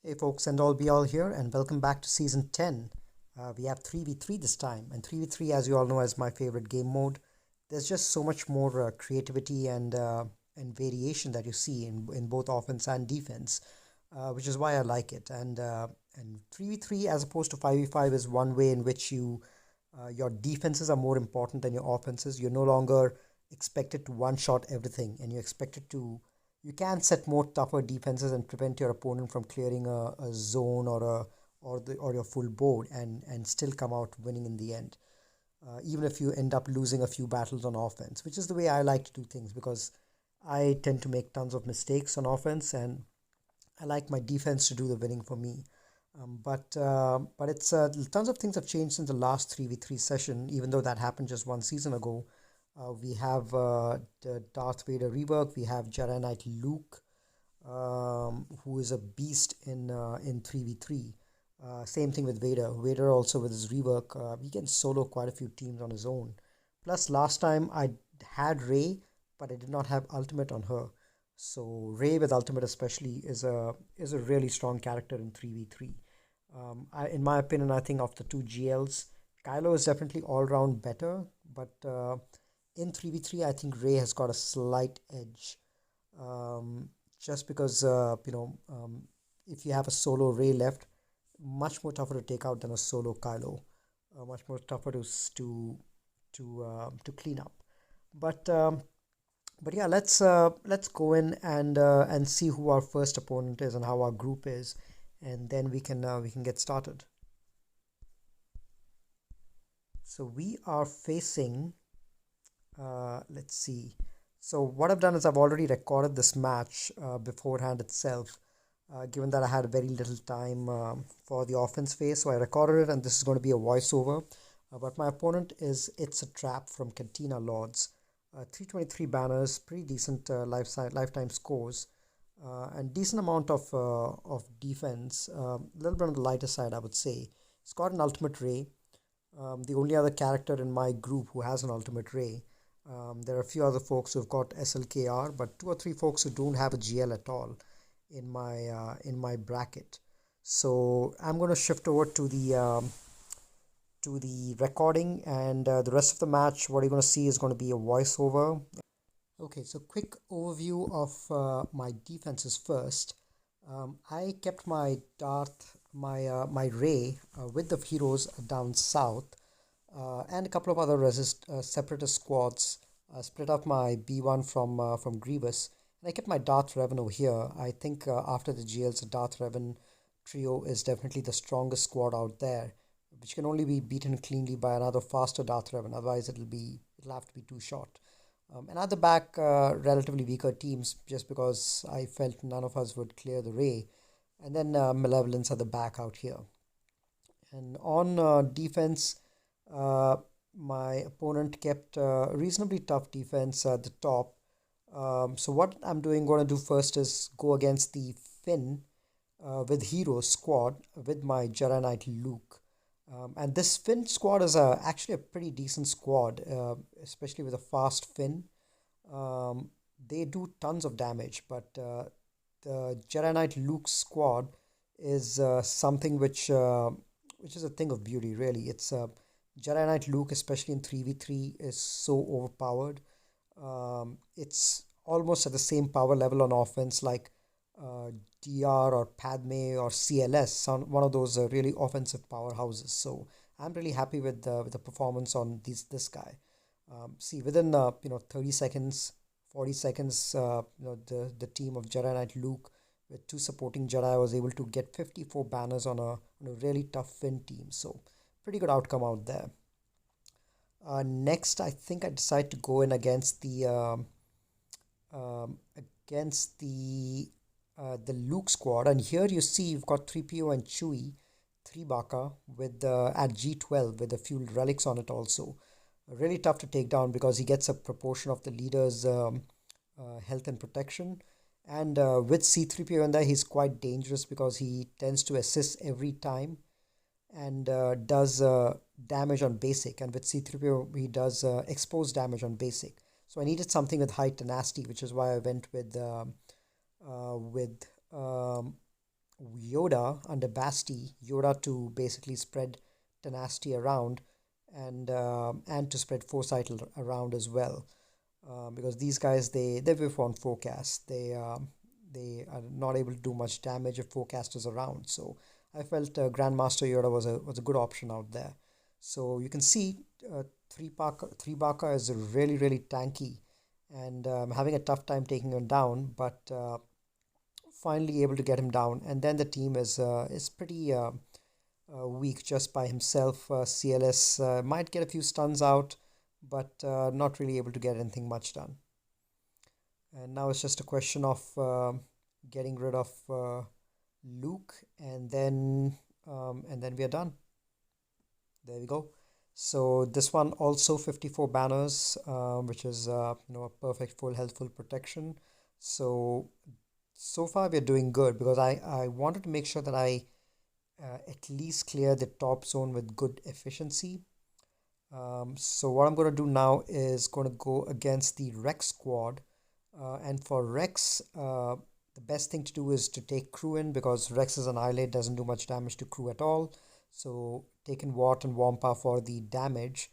Hey folks, and all be all here, and welcome back to season 10. We have 3v3 this time, and 3v3, as you all know, is my favorite game mode. There's just so much more creativity and variation that you see in both offense and defense, which is why I like it. And 3v3, as opposed to 5v5, is one way in which your defenses are more important than your offenses. You're no longer expected to one shot everything, and you're expected to you can set more tougher defenses and prevent your opponent from clearing a zone or your full board and still come out winning in the end. Even if you end up losing a few battles on offense, which is the way I like to do things because I tend to make tons of mistakes on offense and I like my defense to do the winning for me. But it's tons of things have changed since the last 3v3 session. Even though that happened just one season ago, we have the Darth Vader rework. We have Jedi Knight Luke, who is a beast in 3v3. Same thing with Vader. Vader also with his rework, he can solo quite a few teams on his own. Plus, last time I had Rey, but I did not have ultimate on her. So Rey with ultimate especially is a really strong character in 3v3. In my opinion, I think of the two GLs, Kylo is definitely all round better, but in 3v3, I think Rey has got a slight edge. Um, just because if you have a solo Rey left, much more tougher to take out than a solo Kylo. Much more tougher to clean up. But um, but yeah, let's go in and see who our first opponent is and how our group is, and then we can get started. So we are facing. Let's see. So what I've done is I've already recorded this match beforehand itself, given that I had very little time for the offense phase. So I recorded it, and this is going to be a voiceover. But my opponent is It's a Trap from Cantina Lords. 323 banners, pretty decent lifetime scores, and decent amount of defense. A little bit on the lighter side, I would say. It's got an ultimate Ray, the only other character in my group who has an ultimate Ray. There are a few other folks who've got SLKR, but two or three folks who don't have a GL at all in my bracket. So I'm going to shift over to the recording, and the rest of the match. What you're going to see is going to be a voiceover. Okay, so quick overview of my defenses first. I kept my Ray with the heroes down south, and a couple of other separatist squads. Split up my B1 from Grievous, and I kept my Darth Revan over here. I think after the GL's Darth Revan trio is definitely the strongest squad out there, which can only be beaten cleanly by another faster Darth Revan. Otherwise, it'll have to be too short. And at the back, relatively weaker teams, just because I felt none of us would clear the Ray, and then Malevolence at the back out here. And on defense, uh, my opponent kept a reasonably tough defense at the top. So what I'm going to do first is go against the Finn with Hero squad with my Jedi Knight Luke. And this Finn squad is actually a pretty decent squad, especially with a fast Finn. Um, they do tons of damage, but the Jedi Knight Luke squad is something which is a thing of beauty, really. It's Jedi Knight Luke, especially in 3v3, is so overpowered. It's almost at the same power level on offense like DR or Padme or CLS, one of those really offensive powerhouses. So I'm really happy with the performance on this guy. See, within 30 seconds, 40 seconds, the team of Jedi Knight Luke with two supporting Jedi was able to get 54 banners on a really tough Finn team. So pretty good outcome out there. Next, I think I decided to go in against the Luke squad, and here you see you've got 3PO and Chewie, 3Bacca with at G12 with a few relics on it also. Really tough to take down because he gets a proportion of the leader's health and protection. And with C3PO in there, he's quite dangerous because he tends to assist every time and does damage on basic. And with C3PO, he does expose damage on basic. So I needed something with high tenacity, which is why I went with uh, with um, Yoda under Basti, Yoda to basically spread tenacity around and to spread foresight around as well. Because these guys they whiff on forecast. They are not able to do much damage if forecast is around. So I felt Grandmaster Yoda was a good option out there. So you can see three Bacca is really tanky, and having a tough time taking him down, but finally able to get him down. And then the team is pretty weak just by himself. CLS might get a few stuns out, but not really able to get anything much done. And now it's just a question of getting rid of Luke, and then we are done. There we go. So this one also 54 banners, which is a perfect full health, full protection. So far we're doing good, because I wanted to make sure that I at least clear the top zone with good efficiency. So what I'm going to do now is going to go against the Rex squad. And for Rex, the best thing to do is to take crew in, because Rex is an islet, doesn't do much damage to crew at all. So taking Watt and Wampa for the damage.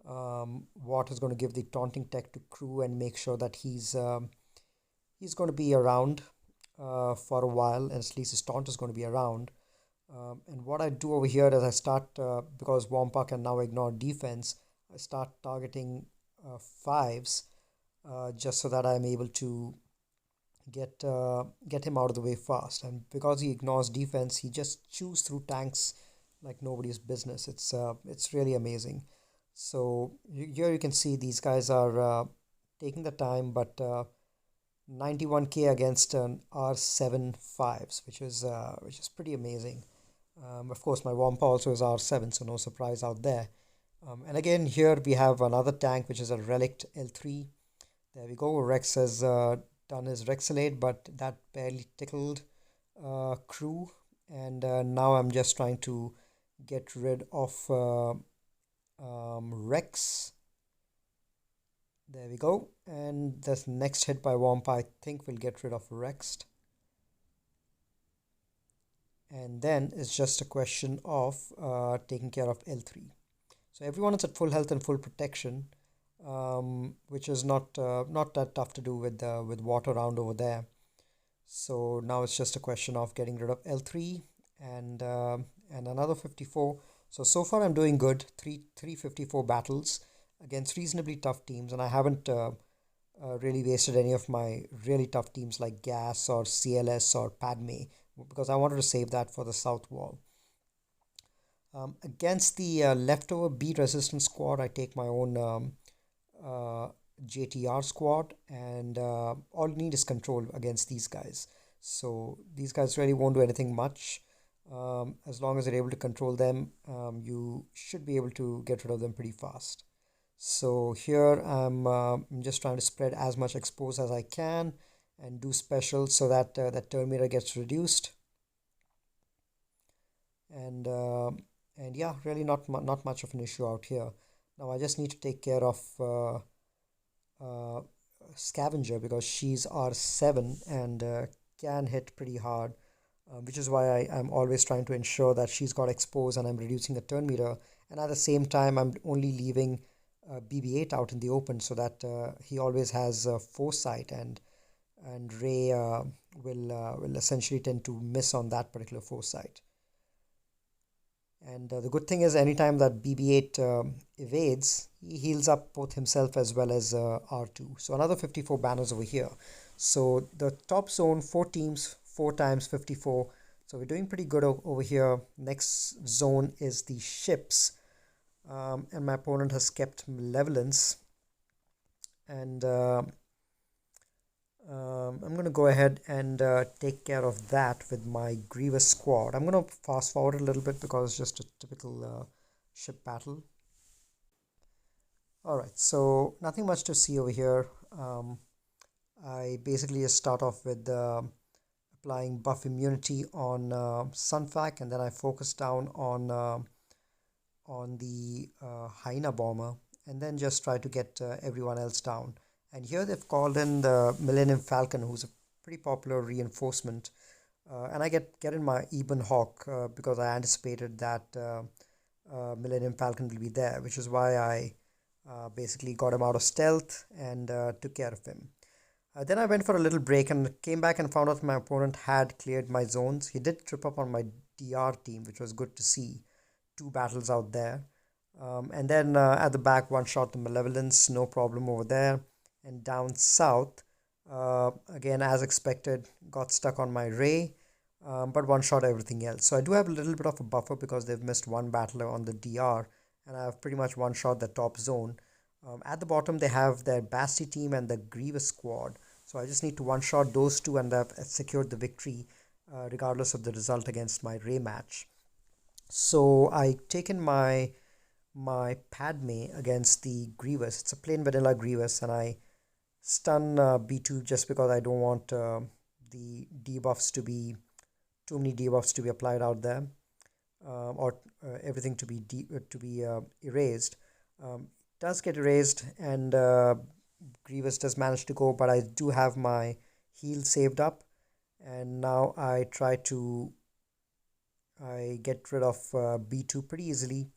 Watt is going to give the taunting tech to crew and make sure that he's going to be around for a while, and at least his taunt is going to be around. And what I do over here is I start, because Wampa can now ignore defense, I start targeting fives, just so that I'm able to get him out of the way fast. And because he ignores defense, he just chews through tanks like nobody's business. It's really amazing. So here you can see these guys are taking the time, but 91k against an R7 fives, which is pretty amazing. Of course, my Wampa also is R7, so no surprise out there. And again, here we have another tank, which is a Relict L3. There we go. Rex has done his Rexalate, but that barely tickled crew. And now I'm just trying to get rid of Rex. There we go. And this next hit by Wampa, I think, will get rid of Rex. And then it's just a question of taking care of L3. So everyone is at full health and full protection, which is not that tough to do with water around over there. So now it's just a question of getting rid of L3 and another 54. So far I'm doing good. 354 battles against reasonably tough teams, and I haven't really wasted any of my really tough teams like GAS or CLS or Padme, because I wanted to save that for the South Wall. Against the leftover beat resistant squad, I take my own JTR squad, and all you need is control against these guys. So these guys really won't do anything much. As long as you're able to control them, you should be able to get rid of them pretty fast. So here I'm just trying to spread as much expose as I can and do specials so that that turn meter gets reduced. And yeah, really not much of an issue out here. Now I just need to take care of Scavenger, because she's R7 and can hit pretty hard, which is why I'm always trying to ensure that she's got expose and I'm reducing the turn meter, and at the same time I'm only leaving BB-8 out in the open, so that he always has foresight, and Ray will essentially tend to miss on that particular foresight. And the good thing is, anytime that BB-8 evades, he heals up both himself as well as R2. So another 54 banners over here. So the top zone, 4 teams, 4 times 54. So we're doing pretty good over here. Next zone is the ships. And my opponent has kept Malevolence. And I'm going to go ahead and take care of that with my Grievous squad. I'm going to fast forward a little bit because it's just a typical ship battle. Alright, so nothing much to see over here. I basically just start off with applying buff immunity on Sunfac, and then I focus down on the Hyena Bomber, and then just try to get everyone else down. And here they've called in the Millennium Falcon, who's a pretty popular reinforcement. And I get in my Ebon Hawk because I anticipated that Millennium Falcon will be there, which is why I basically got him out of stealth and took care of him. Then I went for a little break and came back and found out my opponent had cleared my zones. He did trip up on my DR team, which was good to see. Two battles out there. And then at the back, one shot the Malevolence, no problem over there. And down south, again, as expected, got stuck on my Ray, but one shot everything else. So I do have a little bit of a buffer because they've missed one battle on the DR, and I've pretty much one shot the top zone. At the bottom, they have their Basti team and the Grievous squad. So I just need to one shot those two, and I've secured the victory regardless of the result against my Ray match. So I taken my Padme against the Grievous. It's a plain vanilla Grievous, and I stun B2 just because I don't want the debuffs to be too many debuffs to be applied out there, or everything to be erased. Does get erased, and Grievous does manage to go, but I do have my heal saved up, and now I get rid of B2 pretty easily,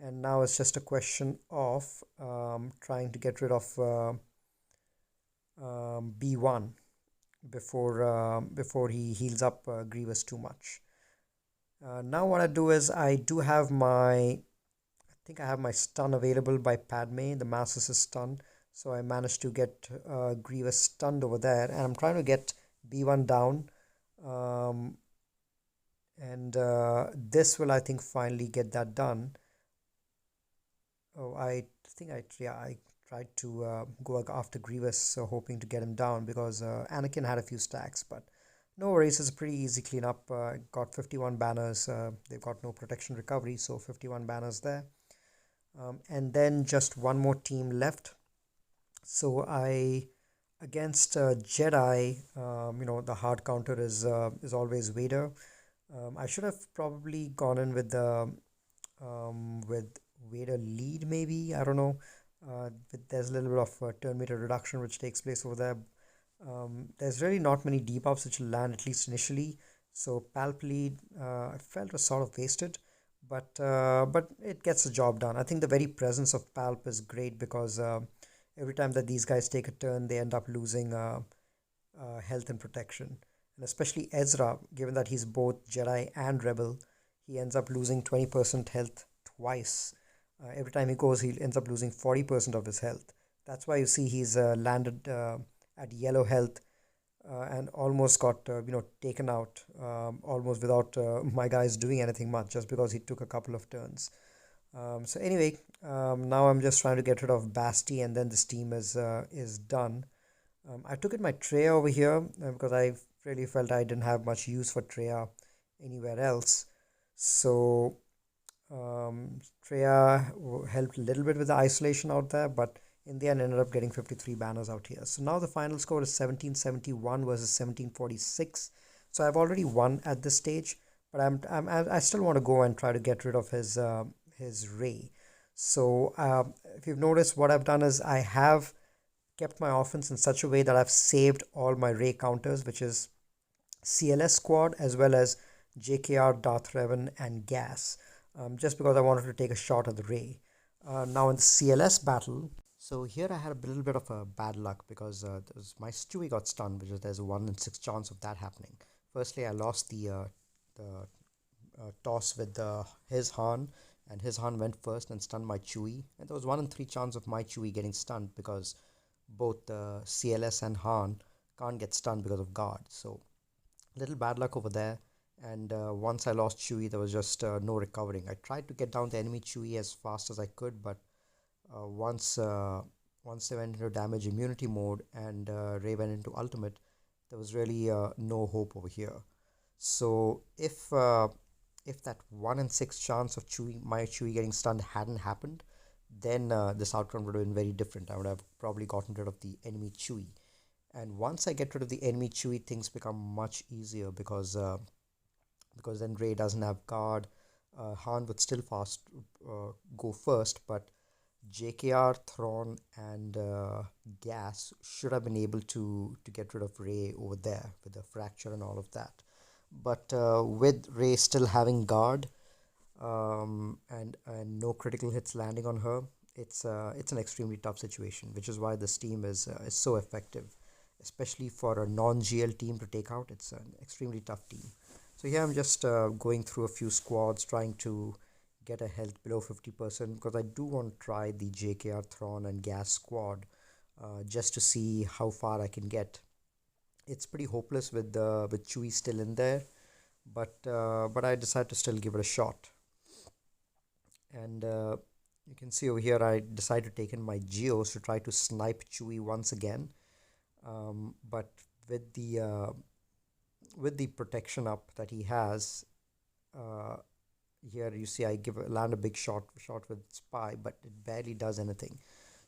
and now it's just a question of trying to get rid of B1 before he heals up Grievous too much. Now what I do is I think I have my stun available by Padme, the Mass Assist stun. So I managed to get Grievous stunned over there, and I'm trying to get B1 down. And this will, I think, finally get that done. Oh, I think I tried to go after Grievous, hoping to get him down because Anakin had a few stacks, but no worries, it's a pretty easy cleanup. Got 51 banners. They've got no protection recovery, so 51 banners there. And then just one more team left. So I against Jedi, the hard counter is always Vader. I should have probably gone in with Vader lead, maybe. I don't know. There's a little bit of turn meter reduction which takes place over there. There's really not many debuffs which will land, at least initially. So Palp lead, I felt was sort of wasted, but it gets the job done. I think the very presence of Palp is great because every time that these guys take a turn, they end up losing health and protection. And especially Ezra, given that he's both Jedi and Rebel, he ends up losing 20% health twice. Every time he goes, he ends up losing 40% of his health. That's why you see he's landed at yellow health and almost got taken out almost without my guys doing anything much, just because he took a couple of turns. So anyway, now I'm just trying to get rid of Basti, and then this team is done. I took in my Treya over here because I really felt I didn't have much use for Treya anywhere else. So Treya helped a little bit with the isolation out there, but in the end ended up getting 53 banners out here. So now the final score is 1771 versus 1746. So I've already won at this stage, but I still want to go and try to get rid of his Ray. So if you've noticed, what I've done is I have kept my offense in such a way that I've saved all my Ray counters, which is CLS squad as well as JKR, Darth Revan, and Gas, just because I wanted to take a shot at the Ray. Now in the CLS battle, so here I had a little bit of a bad luck because my Stewie got stunned, which is there's a 1 in 6 chance of that happening. Firstly, I lost the toss with his Han, and his Han went first and stunned my Chewie, and there was 1 in 3 chance of my Chewie getting stunned because both CLS and Han can't get stunned because of guard. So little bad luck over there. And once I lost Chewie, there was just no recovering. I tried to get down the enemy Chewie as fast as I could, but once they went into damage immunity mode and Rey went into ultimate, there was really no hope over here. So if that 1 in 6 chance of my Chewie getting stunned hadn't happened, then this outcome would have been very different. I would have probably gotten rid of the enemy Chewie. And once I get rid of the enemy Chewie, things become much easier because then Rey doesn't have guard. Han would still go first, but JKR, Thrawn, and Gas should have been able to get rid of Rey over there with the fracture and all of that. but with Ray still having guard, and no critical hits landing on her, it's an extremely tough situation, which is why this team is so effective, especially for a non-GL team to take out. It's an extremely tough team. So here I'm just going through a few squads, trying to get a health below 50% because I do want to try the JKR Thrawn and Gas squad, just to see how far I can get. It's pretty hopeless with Chewie still in there, but I decided to still give it a shot. And you can see over here I decided to take in my Geos to try to snipe Chewie once again. But with the protection up that he has, uh, here you see I land a big shot with Spy, but it barely does anything.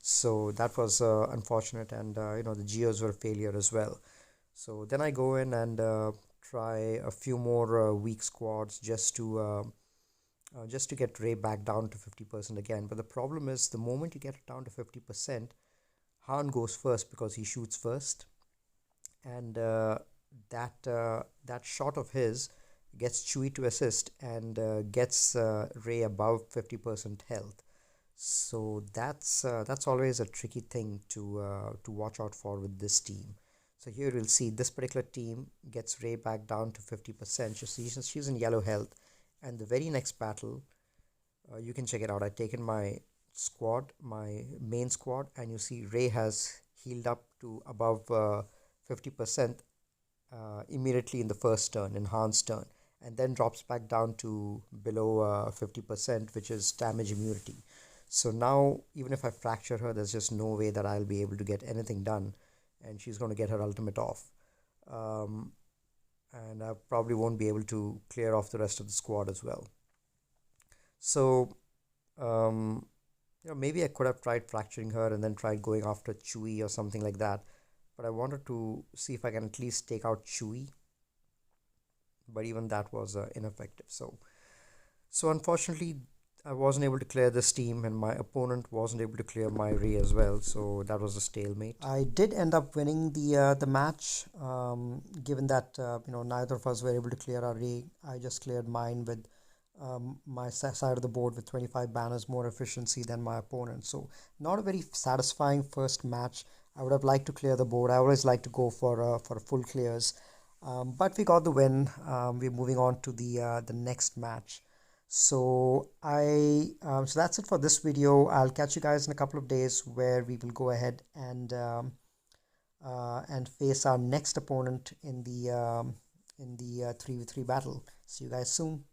So that was unfortunate, and the Geos were a failure as well. So then I go in and try a few more weak squads just to get Ray back down to 50% again. But the problem is, the moment you get it down to 50%, Han goes first because he shoots first, and that shot of his gets Chewie to assist and gets Ray above 50% health. So that's always a tricky thing to watch out for with this team. So here we'll see this particular team gets Ray back down to 50%. She's in yellow health, and the very next battle, you can check it out. I've taken my squad, my main squad, and you see Ray has healed up to above 50% immediately in the first turn, in Han's turn, and then drops back down to below 50%, which is damage immunity. So now, even if I fracture her, there's just no way that I'll be able to get anything done, and she's going to get her ultimate off. Um, and I probably won't be able to clear off the rest of the squad as well. So, um, maybe I could have tried fracturing her and then tried going after Chewie or something like that. But I wanted to see if I can at least take out Chewie. But even that was ineffective. So unfortunately, I wasn't able to clear this team, and my opponent wasn't able to clear my Ray as well. So that was a stalemate. I did end up winning the match, given that neither of us were able to clear our Ray. I just cleared mine with my side of the board with 25 banners more efficiency than my opponent. So not a very satisfying first match. I would have liked to clear the board. I always like to go for full clears, but we got the win. We're moving on to the next match. So that's it for this video. I'll catch you guys in a couple of days where we will go ahead and face our next opponent in the 3v3 battle. See you guys soon.